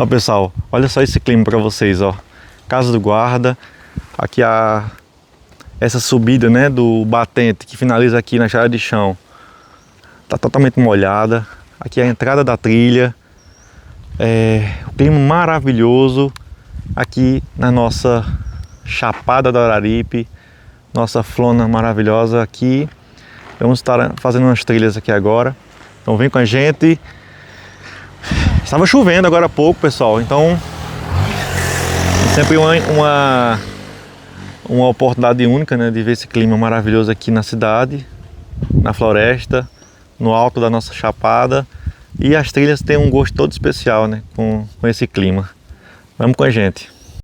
Ó, pessoal, olha só esse clima para vocês, ó. Casa do Guarda, aqui essa subida, né, do batente que finaliza aqui na estrada de chão. Tá totalmente molhada. Aqui é a entrada da trilha. O clima maravilhoso aqui na nossa Chapada do Araripe, nossa flona maravilhosa aqui. Vamos estar fazendo umas trilhas aqui agora. Então vem com a gente. Estava chovendo agora há pouco, pessoal, então é sempre uma oportunidade única, né, de ver esse clima maravilhoso aqui na cidade, na floresta, no alto da nossa chapada. E as trilhas têm um gosto todo especial, né, com esse clima. Vamos com a gente.